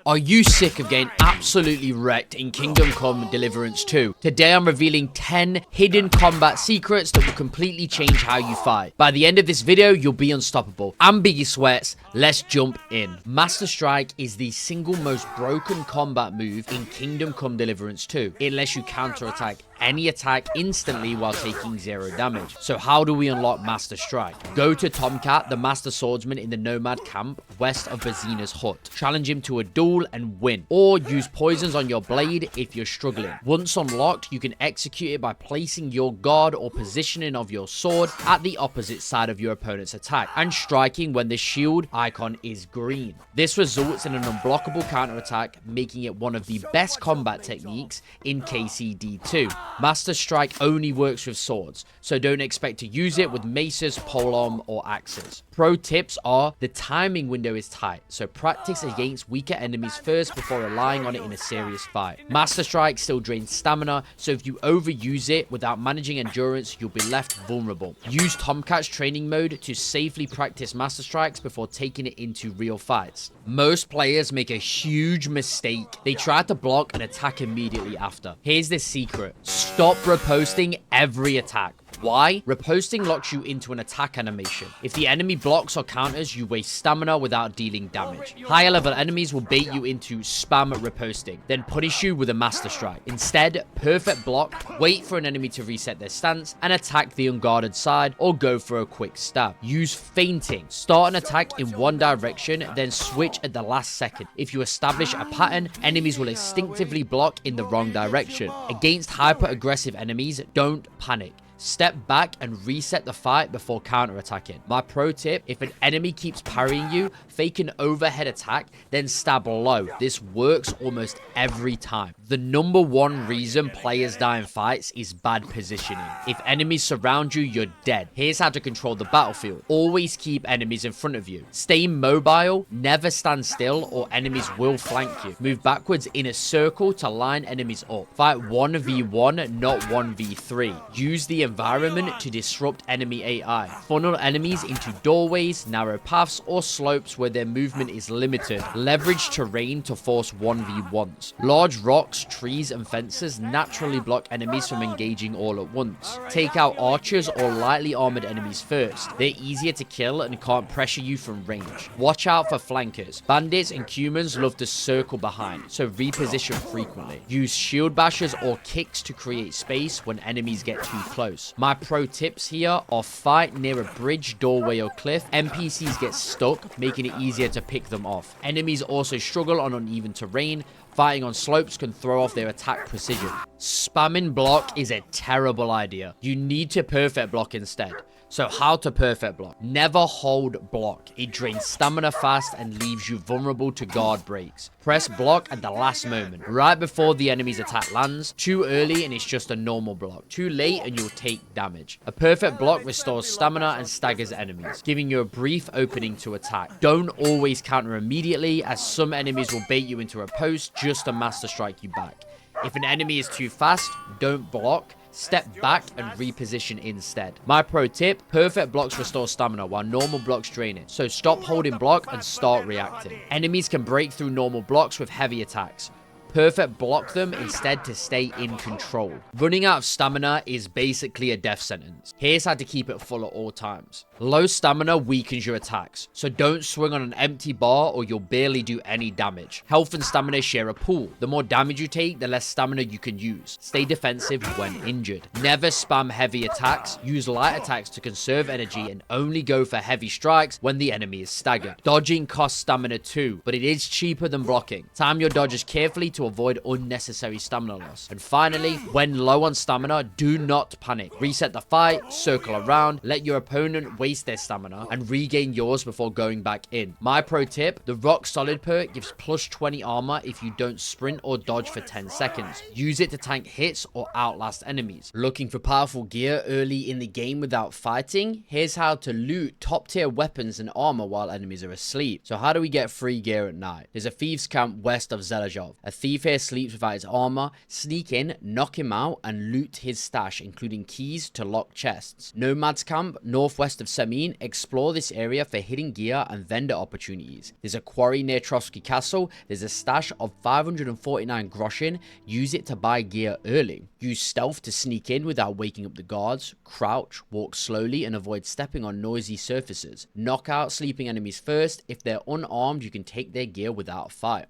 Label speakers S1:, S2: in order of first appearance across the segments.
S1: Are you sick of getting absolutely wrecked in Kingdom Come Deliverance 2? Today I'm revealing 10 hidden combat secrets that will completely change how you fight. By the end of this video, you'll be unstoppable. I'm Biggie Sweats, let's jump in. Master Strike is the single most broken combat move in Kingdom Come Deliverance 2. It lets you counterattack any attack instantly while taking 0 damage. So how do we unlock Master Strike? Go to Tomcat, the Master Swordsman in the Nomad camp west of Bazina's hut. Challenge him to a duel and win. Or use poisons on your blade if you're struggling. Once unlocked, you can execute it by placing your guard or positioning of your sword at the opposite side of your opponent's attack and striking when the shield icon is green. This results in an unblockable counterattack, making it one of the best combat techniques in KCD2. Master Strike only works with swords, so don't expect to use it with maces, polearm, or axes. Pro tips are: the timing window is tight, so practice against weaker enemies first before relying on it in a serious fight. Master Strike still drains stamina, so if you overuse it without managing endurance, you'll be left vulnerable. Use Tomcat's training mode to safely practice Master Strikes before taking it into real fights. Most players make a huge mistake. They try to block and attack immediately after. Here's the secret: stop reposting every attack. Why? Reposting locks you into an attack animation. If the enemy blocks or counters, you waste stamina without dealing damage. Higher level enemies will bait you into spam reposting, then punish you with a Master Strike. Instead, perfect block, wait for an enemy to reset their stance, and attack the unguarded side or go for a quick stab. Use feinting. Start an attack in one direction, then switch at the last second. If you establish a pattern, enemies will instinctively block in the wrong direction. Against hyper-aggressive enemies, don't panic. Step back and reset the fight before counterattacking. My pro tip: if an enemy keeps parrying you, fake an overhead attack, then stab low. This works almost every time. The number one reason players die in fights is bad positioning. If enemies surround you, you're dead. Here's how to control the battlefield. Always keep enemies in front of you. Stay mobile, never stand still, or enemies will flank you. Move backwards in a circle to line enemies up. Fight 1v1, not 1v3. Use the environment to disrupt enemy AI. Funnel enemies into doorways, narrow paths, or slopes where their movement is limited. Leverage terrain to force 1v1s. Large rocks, trees, and fences naturally block enemies from engaging all at once. Take out archers or lightly armored enemies first. They're easier to kill and can't pressure you from range. Watch out for flankers. Bandits and humans love to circle behind, so reposition frequently. Use shield bashers or kicks to create space when enemies get too close. My pro tips here are: fight near a bridge, doorway, or cliff. NPCs get stuck, making it easier to pick them off. Enemies also struggle on uneven terrain. Fighting on slopes can throw off their attack precision. Spamming block is a terrible idea. You need to perfect block instead. So how to perfect block? Never hold block. It drains stamina fast and leaves you vulnerable to guard breaks. Press block at the last moment, right before the enemy's attack lands. Too early and it's just a normal block. Too late and you'll take damage. A perfect block restores stamina and staggers enemies, giving you a brief opening to attack. Don't always counter immediately, as some enemies will bait you into a post just to Master Strike you back. If an enemy is too fast, don't block. Step back and reposition instead. My pro tip: perfect blocks restore stamina while normal blocks drain it. So stop holding block and start reacting. Enemies can break through normal blocks with heavy attacks. Perfect block them instead to stay in control. Running out of stamina is basically a death sentence. Here's how to keep it full at all times. Low stamina weakens your attacks, so don't swing on an empty bar or you'll barely do any damage. Health and stamina share a pool. The more damage you take, the less stamina you can use. Stay defensive when injured. Never spam heavy attacks. Use light attacks to conserve energy and only go for heavy strikes when the enemy is staggered. Dodging costs stamina too, but it is cheaper than blocking. Time your dodges carefully to avoid unnecessary stamina loss. And finally, when low on stamina, do not panic. Reset the fight, circle around, let your opponent waste their stamina, and regain yours before going back in. My pro tip: the rock solid perk gives plus 20 armor if you don't sprint or dodge for 10 seconds. Use it to tank hits or outlast enemies. Looking for powerful gear early in the game without fighting? Here's how to loot top tier weapons and armor while enemies are asleep. So how do we get free gear at night? There's a thieves camp west of Zelazhov. A thief here sleeps without his armor, sneak in, knock him out, and loot his stash, including keys to locked chests. Nomad's camp, northwest of Semin, explore this area for hidden gear and vendor opportunities. There's a quarry near Trotsky Castle, there's a stash of 549 groschen, use it to buy gear early. Use stealth to sneak in without waking up the guards, crouch, walk slowly and avoid stepping on noisy surfaces. Knock out sleeping enemies first, if they're unarmed you can take their gear without a fight.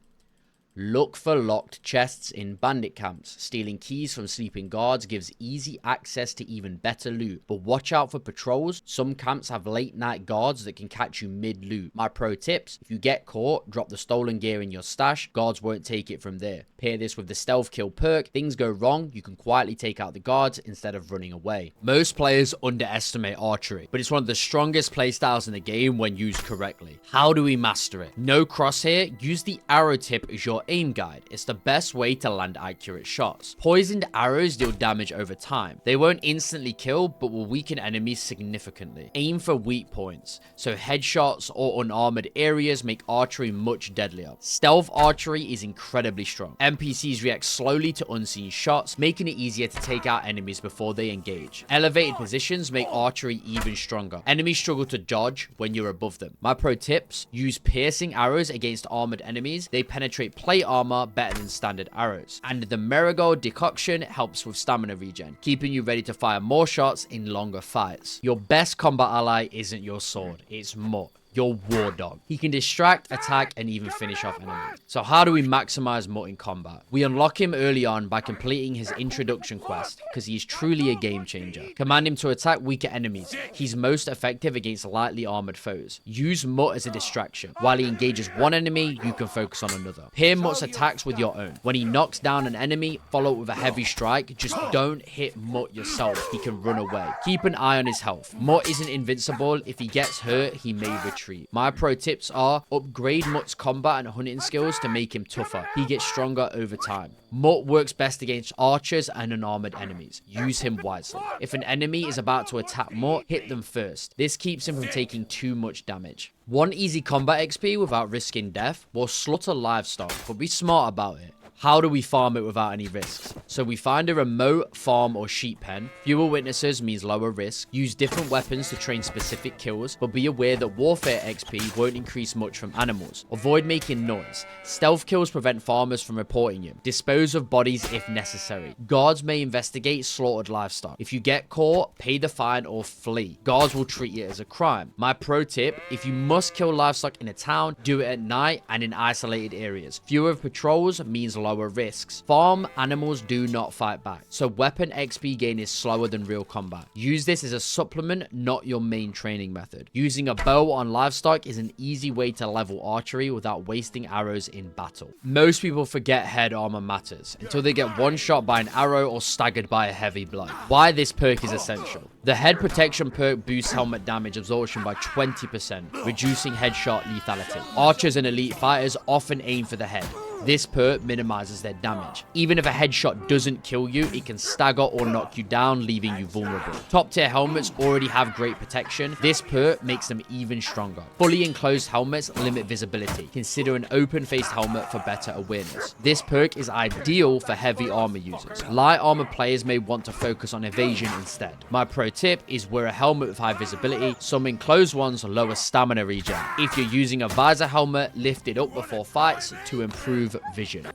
S1: Look for locked chests in bandit camps. Stealing keys from sleeping guards gives easy access to even better loot, but watch out for patrols. Some camps have late night guards that can catch you mid loot. My pro tips: if you get caught, drop the stolen gear in your stash, guards won't take it from there. Pair this with the stealth kill perk. Things go wrong, you can quietly take out the guards instead of running away. Most players underestimate archery, but it's one of the strongest playstyles in the game when used correctly. How do we master it? No crosshair, use the arrow tip as your aim guide. It's the best way to land accurate shots. Poisoned arrows deal damage over time. They won't instantly kill, but will weaken enemies significantly. Aim for weak points, so headshots or unarmored areas make archery much deadlier. Stealth archery is incredibly strong. NPCs react slowly to unseen shots, making it easier to take out enemies before they engage. Elevated positions make archery even stronger. Enemies struggle to dodge when you're above them. My pro tips: use piercing arrows against armored enemies. They penetrate plate armor better than standard arrows. And the Marigold decoction helps with stamina regen, keeping you ready to fire more shots in longer fights. Your best combat ally isn't your sword, it's Mutt, your war dog. He can distract, attack, and even finish off enemies. So how do we maximize Mutt in combat? We unlock him early on by completing his introduction quest, because he is truly a game changer. Command him to attack weaker enemies. He's most effective against lightly armored foes. Use Mutt as a distraction. While he engages one enemy, you can focus on another. Pair Mutt's attacks with your own. When he knocks down an enemy, follow it with a heavy strike. Just don't hit Mutt yourself. He can run away. Keep an eye on his health. Mutt isn't invincible. If he gets hurt, he may retreat. My pro tips are: upgrade Mutt's combat and hunting skills to make him tougher. He gets stronger over time. Mutt works best against archers and unarmored enemies. Use him wisely. If an enemy is about to attack Mutt, hit them first. This keeps him from taking too much damage. One easy combat XP without risking death: will slaughter livestock, but be smart about it. How do we farm it without any risks? So we find a remote farm or sheep pen. Fewer witnesses means lower risk. Use different weapons to train specific kills, but be aware that warfare XP won't increase much from animals. Avoid making noise. Stealth kills prevent farmers from reporting you. Dispose of bodies if necessary. Guards may investigate slaughtered livestock. If you get caught, pay the fine or flee. Guards will treat it as a crime. My pro tip: if you must kill livestock in a town, do it at night and in isolated areas. Fewer patrols means lower risks. Farm animals do not fight back, so weapon XP gain is slower than real combat. Use this as a supplement, not your main training method. Using a bow on livestock is an easy way to level archery without wasting arrows in battle. Most people forget head armor matters until they get one shot by an arrow or staggered by a heavy blow. Why this perk is essential: the head protection perk boosts helmet damage absorption by 20%, reducing headshot lethality. Archers and elite fighters often aim for the head. This perk minimizes their damage. Even if a headshot doesn't kill you, it can stagger or knock you down, leaving you vulnerable. Top tier helmets already have great protection. This perk makes them even stronger. Fully enclosed helmets limit visibility. Consider an open-faced helmet for better awareness. This perk is ideal for heavy armor users. Light armor players may want to focus on evasion instead. My pro tip is wear a helmet with high visibility. Some enclosed ones lower stamina regen. If you're using a visor helmet, lift it up before fights to improve vision.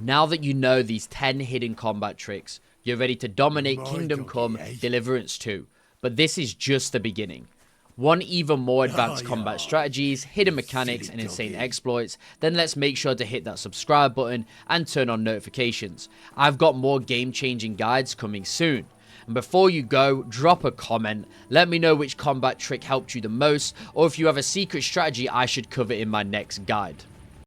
S1: Now that you know these 10 hidden combat tricks, you're ready to dominate Kingdom Come Deliverance 2. But this is just the beginning. Want even more advanced combat strategies, hidden mechanics, and insane exploits? Then let's make sure to hit that subscribe button and turn on notifications. I've got more game-changing guides coming soon. And before you go, drop a comment. Let me know which combat trick helped you the most, or if you have a secret strategy I should cover in my next guide.